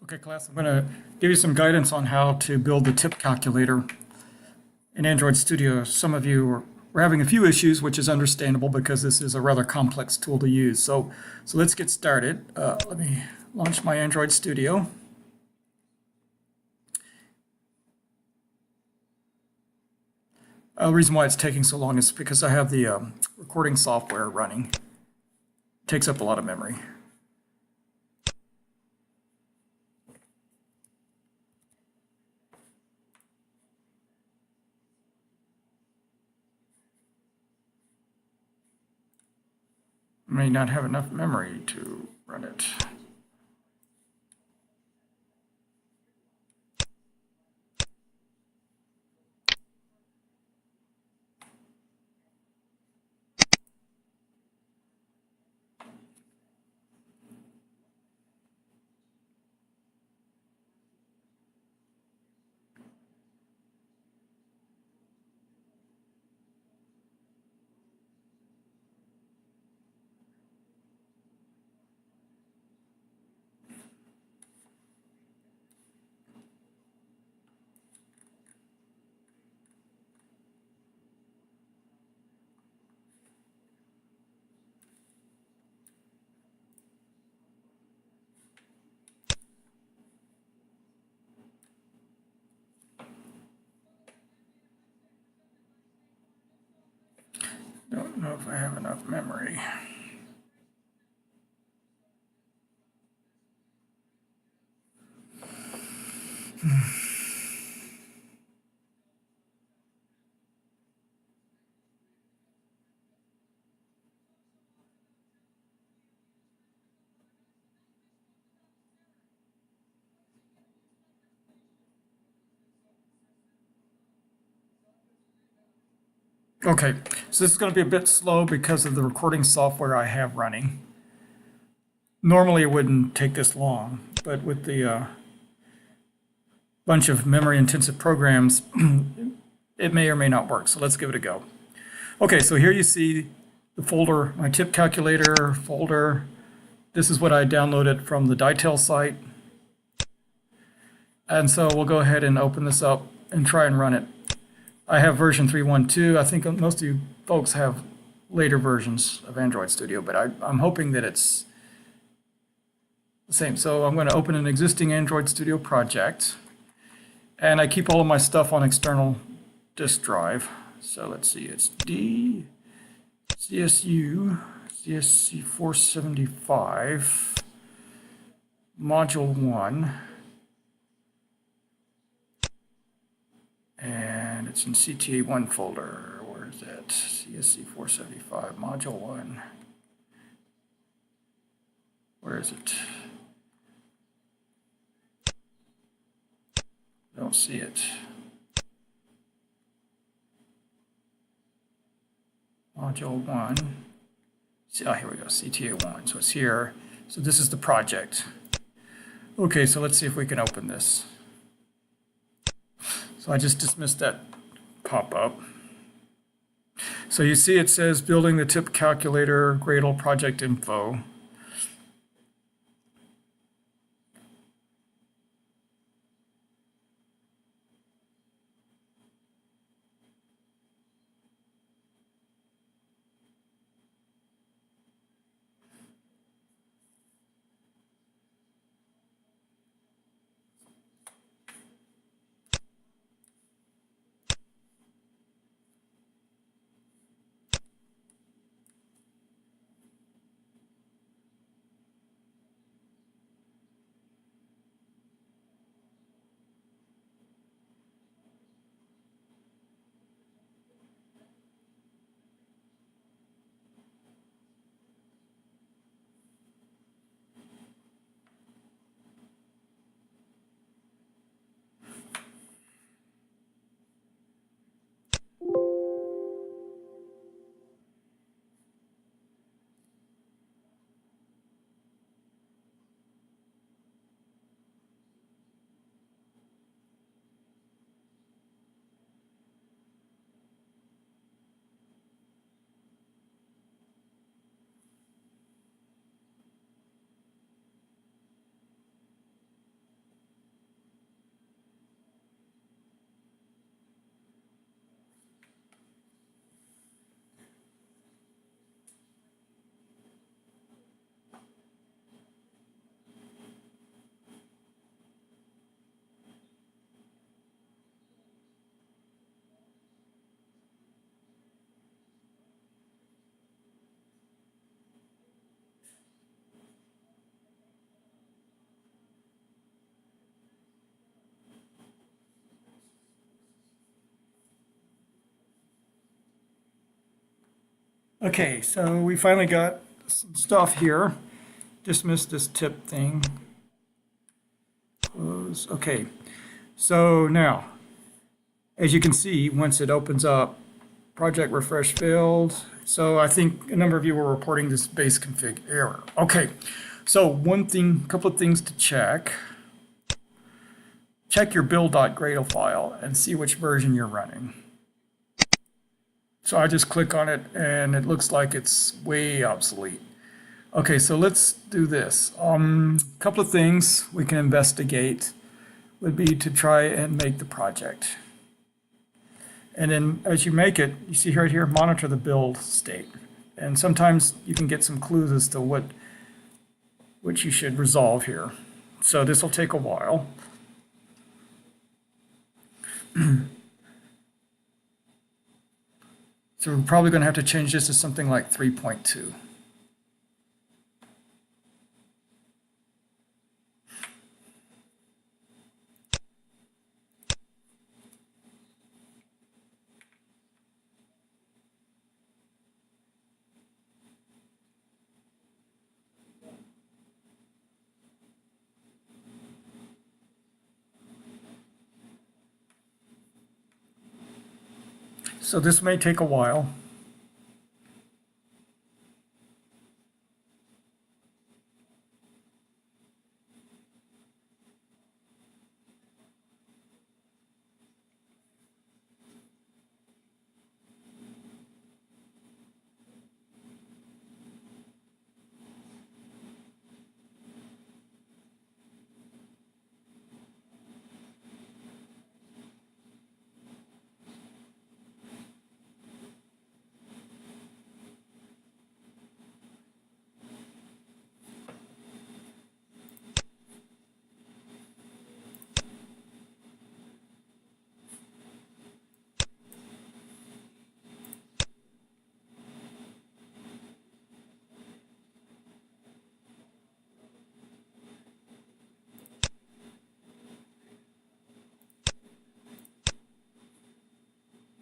Okay, class, I'm going to give you some guidance on how to build the tip calculator in Android Studio. Some of you are having a few issues, which is understandable because this is a rather complex tool to use. So let's get started. Let me launch my Android Studio. The reason why it's taking so long is because I have the recording software running. It takes up a lot of memory. May not have enough memory to run it. Don't know if I have enough memory. Okay, so this is going to be a bit slow because of the recording software I have running. Normally it wouldn't take this long, but with the bunch of memory-intensive programs, it may or may not work. So let's give it a go. Okay, so here you see the folder, my tip calculator folder. This is what I downloaded from the Dytel site. And so we'll go ahead and open this up and try and run it. I have version 3.1.2. I think most of you folks have later versions of Android Studio, but I'm hoping that it's the same. So I'm going to open an existing Android Studio project, and I keep all of my stuff on external disk drive. So let's see, it's D, CSU, CSC 475, Module 1, and it's in CTA1 folder. Where is it? CSC 475, Module 1. Where is it? Don't see it. Module 1. Oh, here we go, CTA1. So it's here. So this is the project. Okay, so let's see if we can open this. So I just dismissed that pop-up. So you see it says building the tip calculator, Gradle project info. Okay, so we finally got some stuff here. Dismiss this tip thing. Close. Okay, so now, as you can see, once it opens up, project refresh failed. So I think a number of you were reporting this base config error. Okay, so a couple of things to check. Check your build.gradle file and see which version you're running. So I just click on it and it looks like it's way obsolete. Okay, so let's do this. A couple of things we can investigate would be to try and make the project. And then as you make it, you see right here, monitor the build state. And sometimes you can get some clues as to what you should resolve here. So this will take a while. So we're probably going to have to change this to something like 3.2. So this may take a while.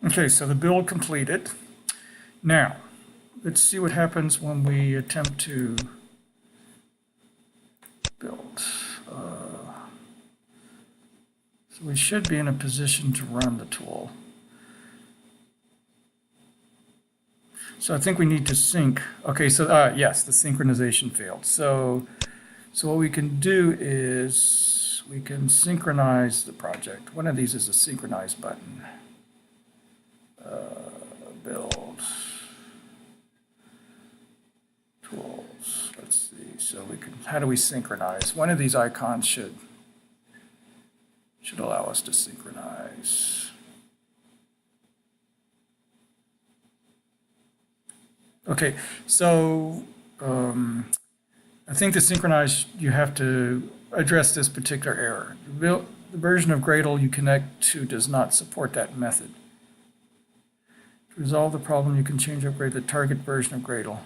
Okay, so the build completed. Now, let's see what happens when we attempt to build. So we should be in a position to run the tool. So I think we need to sync. Okay, so yes, the synchronization failed. So what we can do is we can synchronize the project. One of these is a synchronize button. Build tools. Let's see. So we can. How do we synchronize? One of these icons should allow us to synchronize. Okay, so I think to synchronize, you have to address this particular error. The version of Gradle you connect to does not support that method. To resolve the problem, you can change or upgrade the target version of Gradle.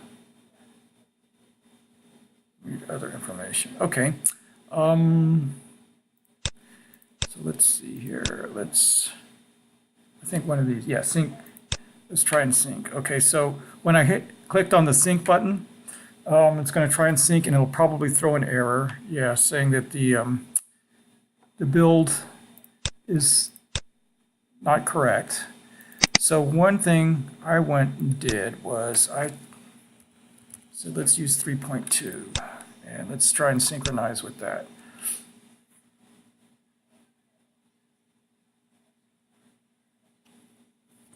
Read other information. Okay. So let's see here. I think one of these, yeah, sync. Let's try and sync. Okay, so when I clicked on the sync button, it's going to try and sync, and it'll probably throw an error, yeah, saying that the build is not correct. So one thing I went and did was I said, let's use 3.2, and let's try and synchronize with that.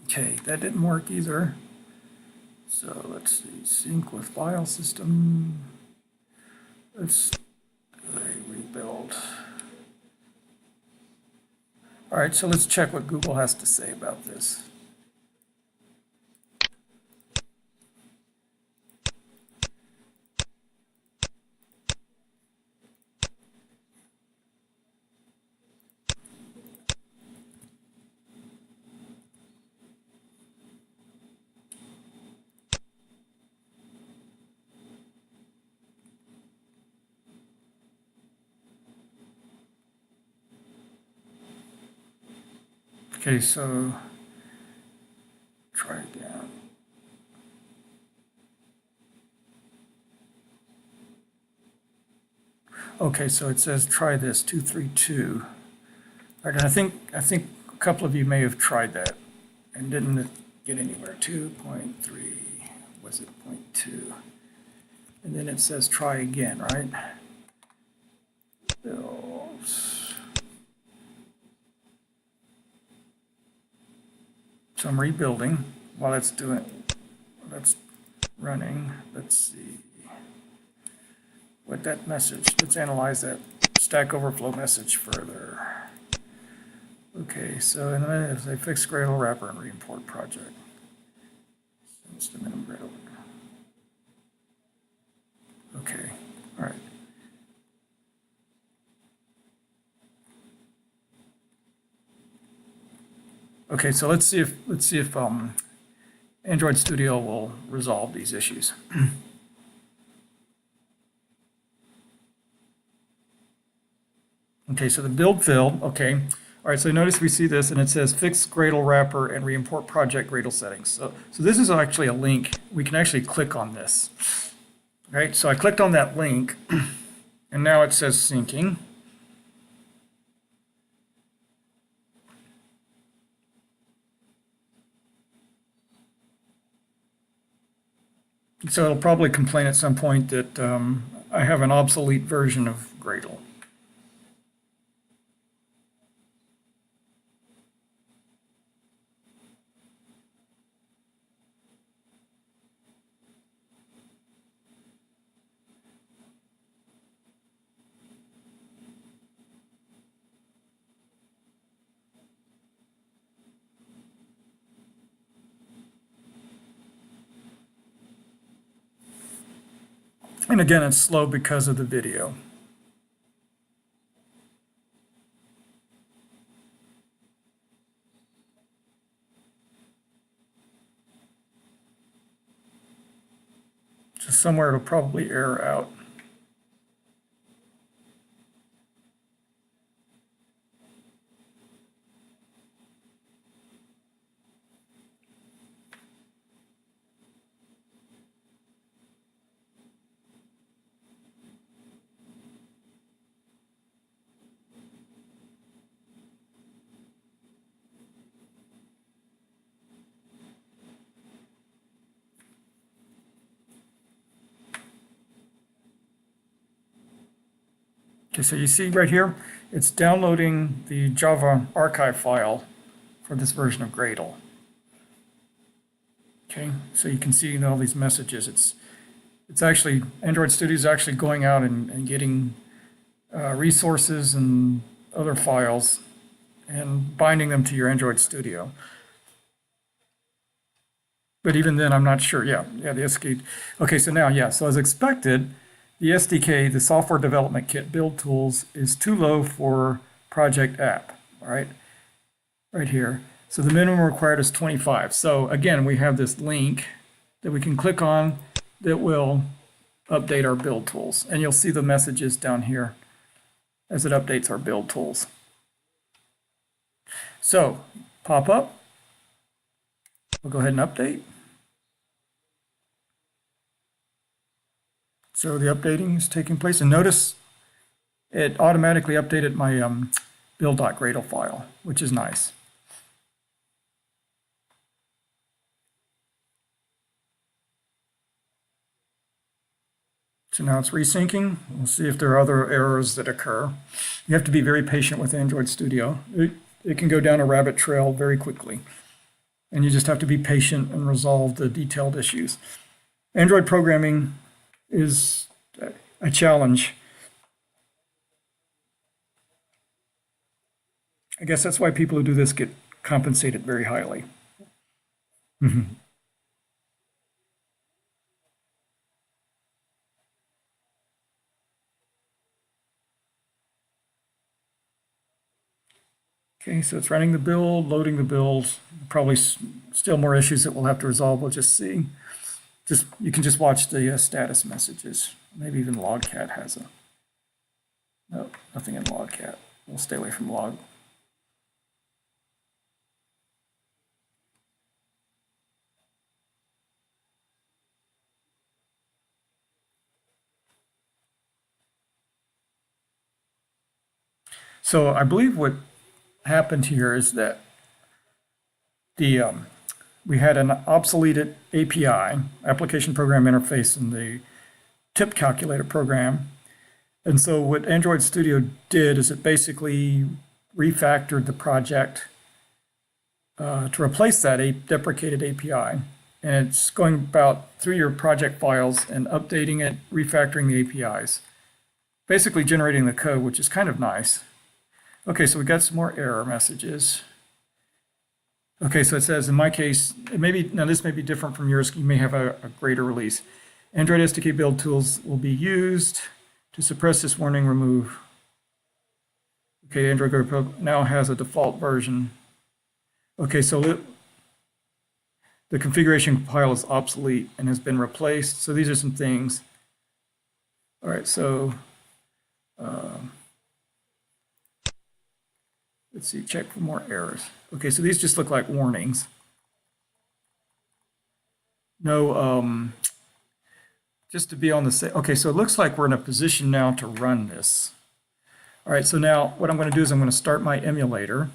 Okay, that didn't work either. So let's see, sync with file system. Let's rebuild. All right, so let's check what Google has to say about this. Okay, so try again. Okay, so it says try this 232. All right, and I think a couple of you may have tried that and didn't get anywhere. 2.3, was it 0.2? And then it says try again, right? Bills. So I'm rebuilding while it's running. Let's see what that message, let's analyze that Stack Overflow message further. Okay, so in a minute, if they fix Gradle wrapper and re-import project. Since the minimum Gradle. Okay, all right. Okay, so let's see if Android Studio will resolve these issues. Okay, so the build failed. Okay, all right. So notice we see this, and it says fix Gradle wrapper and re-import project Gradle settings. So this is actually a link. We can actually click on this. All right, so I clicked on that link, and now it says syncing. So it'll probably complain at some point that I have an obsolete version of Gradle. And again, it's slow because of the video. So somewhere it'll probably error out. Okay, so you see right here, it's downloading the Java archive file for this version of Gradle. Okay, so you can see all these messages. It's actually, Android Studio is actually going out and getting resources and other files and binding them to your Android Studio. But even then, I'm not sure. Yeah, the SDK. Okay, so now, yeah, so as expected, the SDK, the Software Development Kit build tools, is too low for project app, all right? Right here. So the minimum required is 25. So again, we have this link that we can click on that will update our build tools. And you'll see the messages down here as it updates our build tools. So pop up. We'll go ahead and update. So the updating is taking place. And notice it automatically updated my build.gradle file, which is nice. So now it's resyncing. We'll see if there are other errors that occur. You have to be very patient with Android Studio. It can go down a rabbit trail very quickly. And you just have to be patient and resolve the detailed issues. Android programming is a challenge. I guess that's why people who do this get compensated very highly. Okay, so it's running the build, loading the build. Probably still more issues that we'll have to resolve. We'll just see. You can just watch the status messages. Maybe even Logcat has a. Nope, nothing in Logcat. We'll stay away from log. So I believe what happened here is that the we had an obsoleted API, application program interface, in the TipCalculator program. And so what Android Studio did is it basically refactored the project to replace that deprecated API. And it's going about through your project files and updating it, refactoring the APIs, basically generating the code, which is kind of nice. Okay, so we got some more error messages. Okay, so it says, in my case, now this may be different from yours. You may have a greater release. Android SDK build tools will be used to suppress this warning, remove. Okay, Android Go Pro now has a default version. Okay, so the configuration file is obsolete and has been replaced. So these are some things. All right, so let's see, check for more errors. Okay, so these just look like warnings. No, just to be on the same. Okay, so it looks like we're in a position now to run this. All right, so now what I'm going to do is I'm going to start my emulator.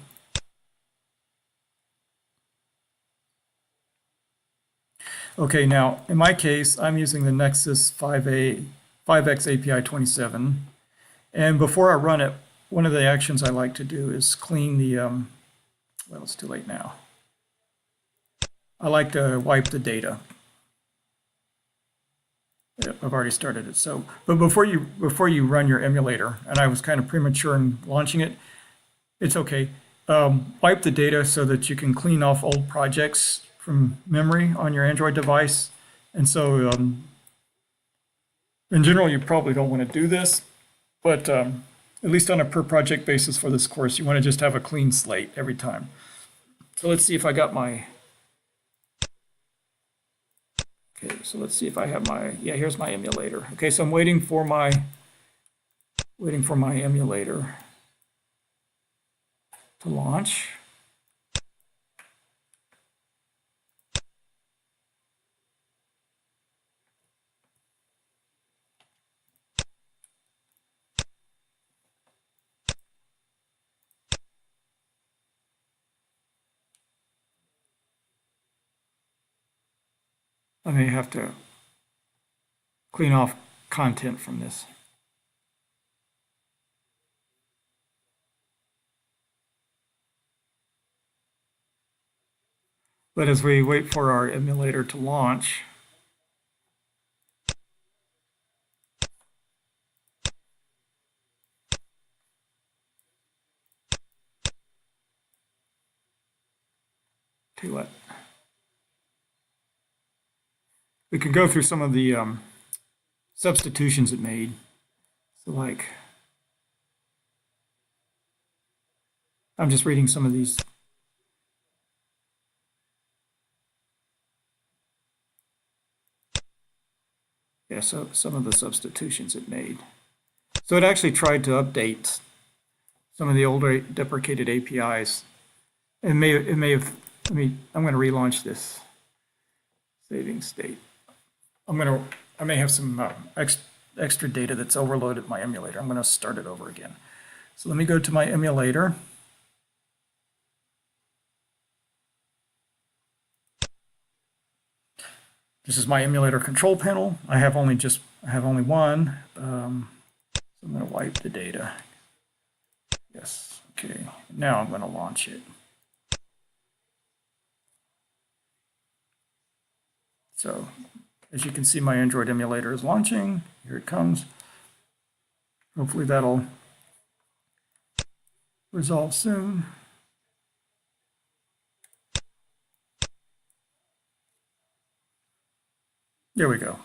Okay, now in my case, I'm using the Nexus 5X API 27. And before I run it, one of the actions I like to do is clean the, well, it's too late now. I like to wipe the data. I've already started it. So, but before you run your emulator, and I was kind of premature in launching it, it's okay. Wipe the data so that you can clean off old projects from memory on your Android device. And so, in general, you probably don't want to do this, but at least on a per project basis for this course, you want to just have a clean slate every time. So let's see if I got my. Okay, so let's see if I have my, yeah, here's my emulator. Okay, so I'm waiting for my emulator to launch. I may have to clean off content from this. But as we wait for our emulator to launch, tell you what, we could go through some of the substitutions it made. So like, I'm just reading some of these. Yeah, so some of the substitutions it made. So it actually tried to update some of the older deprecated APIs. It may have, I'm going to relaunch this saving state. I may have some extra data that's overloaded my emulator. I'm going to start it over again. So let me go to my emulator. This is my emulator control panel. I have only one. So I'm going to wipe the data. Yes. Okay. Now I'm going to launch it. So as you can see, my Android emulator is launching. Here it comes. Hopefully that'll resolve soon. There we go.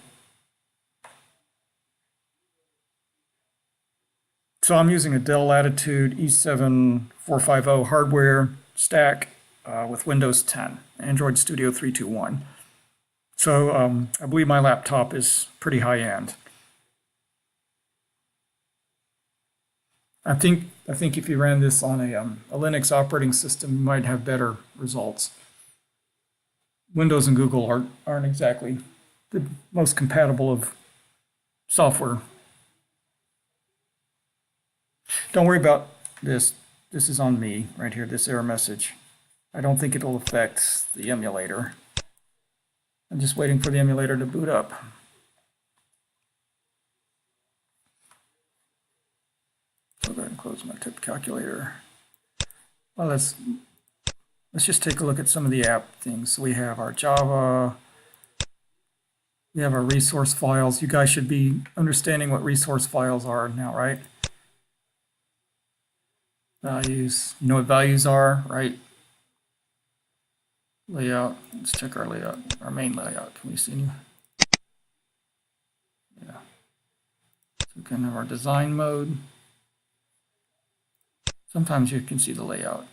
So I'm using a Dell Latitude E7450 hardware stack with Windows 10, Android Studio 3.2.1. So I believe my laptop is pretty high-end. I think if you ran this on a Linux operating system, you might have better results. Windows and Google aren't exactly the most compatible of software. Don't worry about this is on me right here, this error message. I don't think it'll affect the emulator. I'm just waiting for the emulator to boot up. So I'll go ahead and close my TipCalculator. Well, let's just take a look at some of the app things. So we have our Java, we have our resource files. You guys should be understanding what resource files are now, right? Values, you know what values are, right? Layout, let's check our layout, our main layout. Can we see any? Yeah. So we can have our design mode. Sometimes you can see the layout.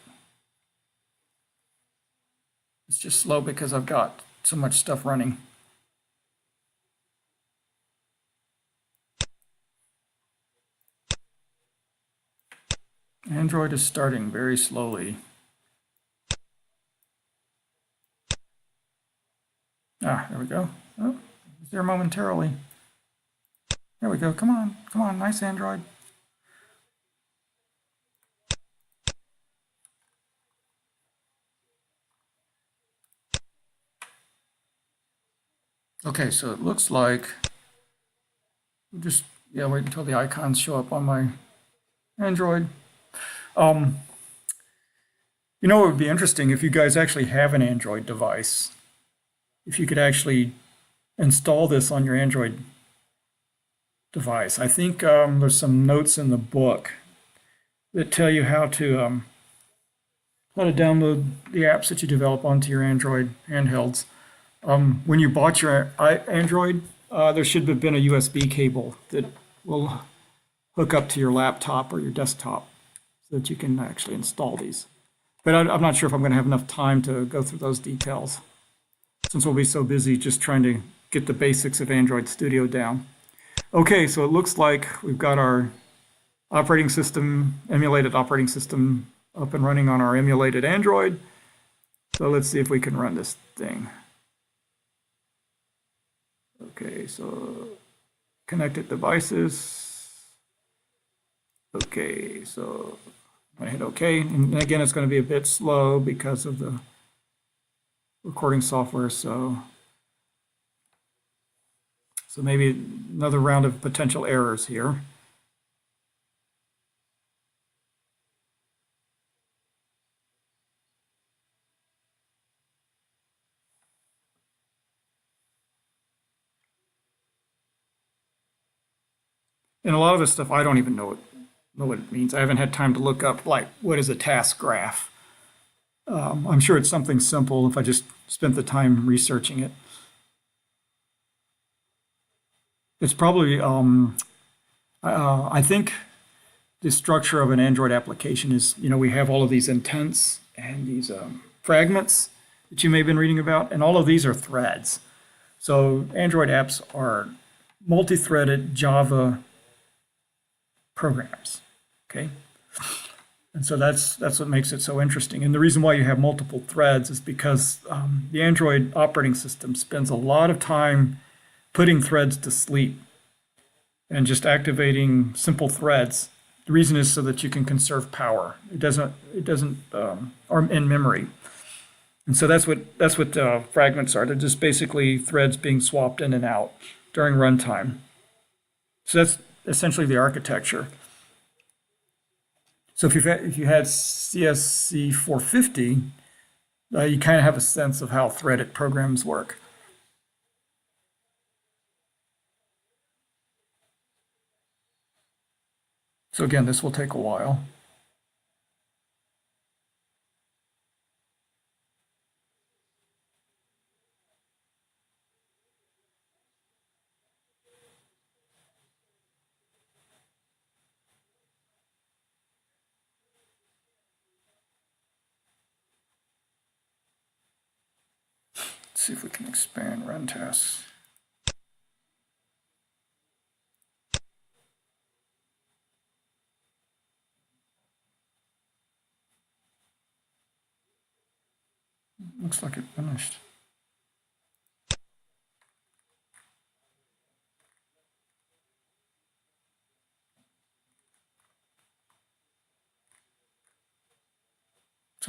It's just slow because I've got so much stuff running. Android is starting very slowly. Ah, there we go. Oh, it's there momentarily. There we go. Come on, nice Android. Okay, so it looks like we'll just wait until the icons show up on my Android. You know, it would be interesting if you guys actually have an Android device. If you could actually install this on your Android device. I think there's some notes in the book that tell you how to download the apps that you develop onto your Android handhelds. When you bought your Android, there should have been a USB cable that will hook up to your laptop or your desktop so that you can actually install these. But I'm not sure if I'm going to have enough time to go through those details, since we'll be so busy just trying to get the basics of Android Studio down. Okay, so it looks like we've got our operating system, emulated operating system up and running on our emulated Android. So let's see if we can run this thing. Okay, so connected devices. Okay, so I hit OK. And again, it's going to be a bit slow because of the recording software. So maybe another round of potential errors here. And a lot of this stuff, I don't even know what it means. I haven't had time to look up, like, what is a task graph? I'm sure it's something simple if I just spent the time researching it. It's probably, I think the structure of an Android application is, we have all of these intents and these fragments that you may have been reading about, and all of these are threads. So Android apps are multi-threaded Java programs, okay? And so that's what makes it so interesting. And the reason why you have multiple threads is because the Android operating system spends a lot of time putting threads to sleep and just activating simple threads. The reason is so that you can conserve power. It doesn't or in memory. And so that's what fragments are. They're just basically threads being swapped in and out during runtime. So that's essentially the architecture. So if you had CSC 450, you kind of have a sense of how threaded programs work. So again, this will take a while. Let's see if we can expand run tasks. Looks like it finished.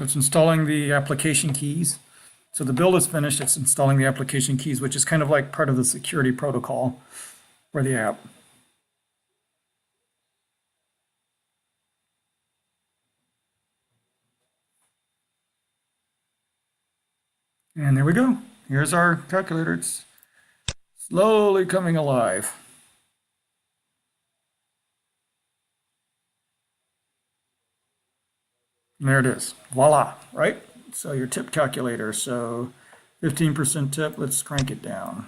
So it's installing the application keys. So the build is finished, it's installing the application keys, which is kind of like part of the security protocol for the app. And there we go. Here's our calculator. It's slowly coming alive. And there it is. Voila, right? So your tip calculator. So 15% tip, let's crank it down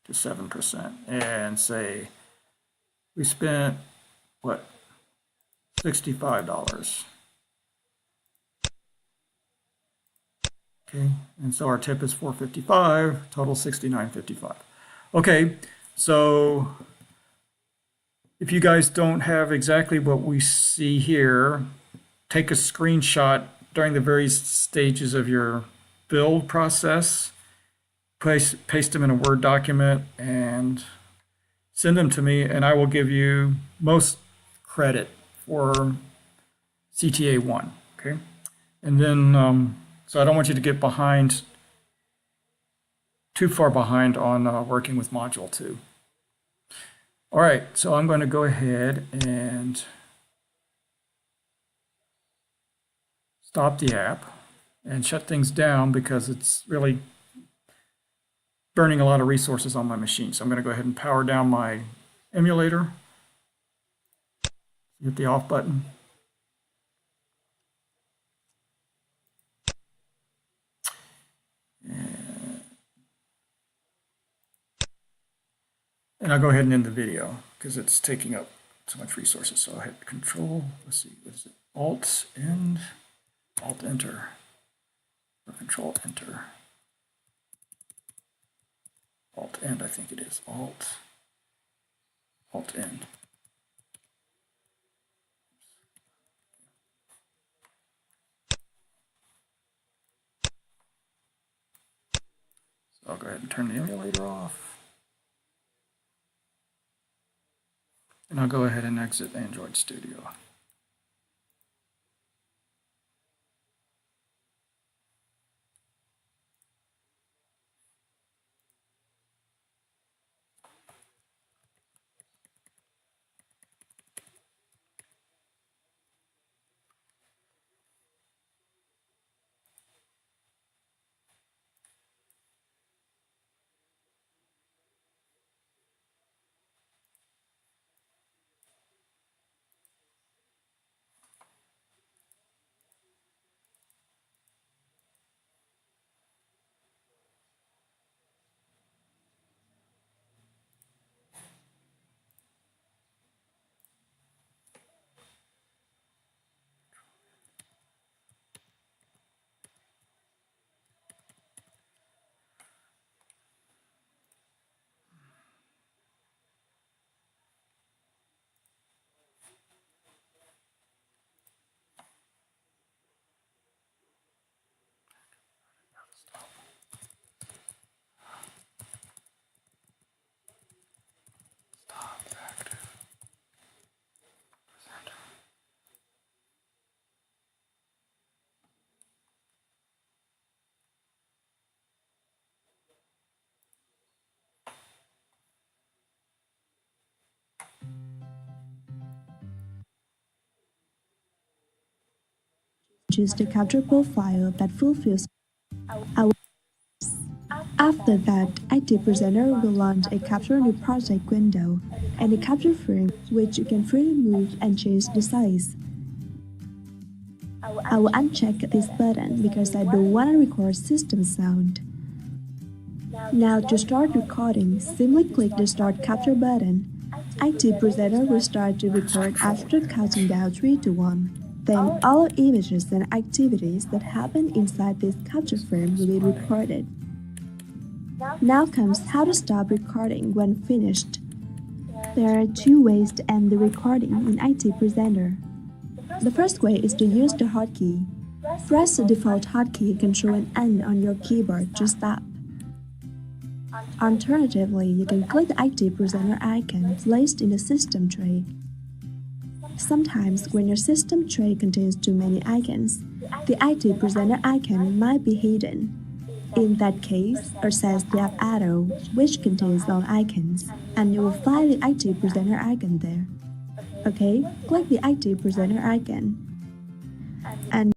to 7% and say we spent, what, $65. Okay, and so our tip is $4.55, total $69.55. Okay, so if you guys don't have exactly what we see here, take a screenshot during the various stages of your build process, paste them in a Word document, and send them to me, and I will give you most credit for CTA 1, okay? And then, so I don't want you to get behind, too far behind on working with Module 2. All right, so I'm going to go ahead and stop the app and shut things down because it's really burning a lot of resources on my machine. So I'm going to go ahead and power down my emulator. Hit the off button. And I'll go ahead and end the video because it's taking up so much resources. So I'll hit Control, let's see, what is it? Alt, End, Alt, Enter, or Control, Enter. Alt, End, I think it is. Alt, End. So I'll go ahead and turn the emulator off. And I'll go ahead and exit Android Studio. Choose the capture profile that fulfills our. After that, IT Presenter will launch a Capture New Project window and a capture frame which you can freely move and change the size. I will uncheck this button because I don't want to record system sound. Now to start recording, simply click the Start Capture button. IT Presenter will start to record after counting down 3 to 1. Then all images and activities that happen inside this capture frame will be recorded. Now comes how to stop recording when finished. There are 2 ways to end the recording in IT Presenter. The first way is to use the hotkey. Press the default hotkey Control and N on your keyboard to stop. Alternatively, you can click the IT Presenter icon placed in the system tray. Sometimes when your system tray contains too many icons, the IT presenter icon might be hidden. In that case, access the up arrow, which contains all icons, and you will find the IT presenter icon there. Okay, click the IT presenter icon. And